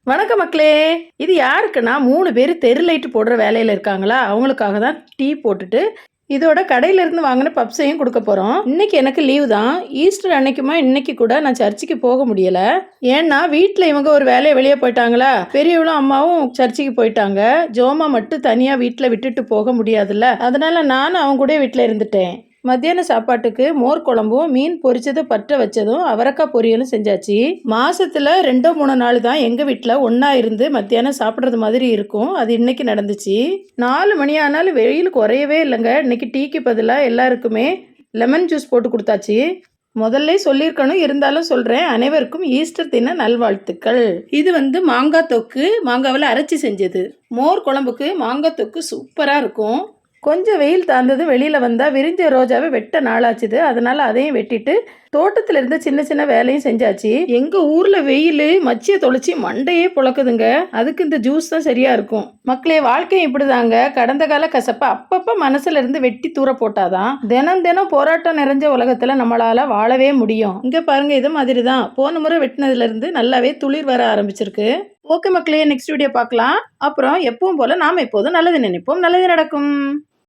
வணக்கம் மக்களே. இது யாருக்குன்னா 3 பேர் தெரு லைட் போடுற வேலையில் இருக்காங்களா, அவங்களுக்காக தான் டீ போட்டுட்டு இதோட கடையிலேருந்து வாங்கின பப்ஸையும் கொடுக்க போகிறோம். இன்னைக்கு எனக்கு லீவு தான். ஈஸ்டர் அன்னைக்குமா இன்னைக்கு கூட நான் சர்ச்சுக்கு போக முடியலை. ஏன்னா வீட்டில் இவங்க ஒரு வேலையை வெளியே போயிட்டாங்களா, பெரியவளும் அம்மாவும் சர்ச்சுக்கு போயிட்டாங்க. ஜோமா மட்டும் தனியாக வீட்டில் விட்டுட்டு போக முடியாதுல்ல, அதனால நானும் அவங்க கூட வீட்டில் இருந்துட்டேன். மத்தியான சாப்பாட்டுக்கு மோர் குழம்பும் மீன் பொரிச்சதை பற்ற வச்சதும் அவரைக்காய் பொரியலும் செஞ்சாச்சு. மாசத்துல 2-3 நாள் தான் எங்க வீட்டில் ஒன்றா இருந்து மத்தியானம் சாப்பிட்றது மாதிரி இருக்கும். அது இன்னைக்கு நடந்துச்சு. 4 மணி ஆனாலும் வெயில் குறையவே இல்லைங்க. இன்னைக்கு டீக்கு பதிலாக எல்லாருக்குமே லெமன் ஜூஸ் போட்டு கொடுத்தாச்சு. முதல்ல சொல்லியிருக்கணும், இருந்தாலும் சொல்கிறேன். அனைவருக்கும் ஈஸ்டர் தின நல்வாழ்த்துக்கள். இது மாங்காய் தொக்கு, மாங்காவில் அரைச்சி செஞ்சது. மோர் குழம்புக்கு மாங்காய் தொக்கு சூப்பராக இருக்கும். கொஞ்சம் வெயில் தாழ்ந்ததும் வெளியில் வந்தால் விரிஞ்ச ரோஜாவை வெட்ட நாளாச்சுது. அதனால் அதையும் வெட்டிட்டு தோட்டத்தில் இருந்த சின்ன சின்ன வேலையும் செஞ்சாச்சு. எங்கள் ஊரில் வெயில் மச்சியை தொலைச்சி மண்டையே புழக்குதுங்க. அதுக்கு இந்த ஜூஸ் தான் சரியாக இருக்கும். மக்களே, வாழ்க்கையும் இப்படி தாங்க. கடந்த கால கசப்பை அப்பப்போ மனசுல இருந்து வெட்டி தூர போட்டாதான் தினம் தினம் போராட்டம் நிறைஞ்ச உலகத்தில் நம்மளால் வாழவே முடியும். இங்கே பாருங்கள், இது மாதிரி தான் போன முறை வெட்டினதுலேருந்து நல்லாவே துளிர் வர ஆரம்பிச்சிருக்கு. ஓகே மக்களே, நெக்ஸ்ட் வீடியோ பார்க்கலாம். அப்புறம் எப்பவும் போல் நாம் எப்போதும் நல்லது நினைப்போம், நல்லது நடக்கும்.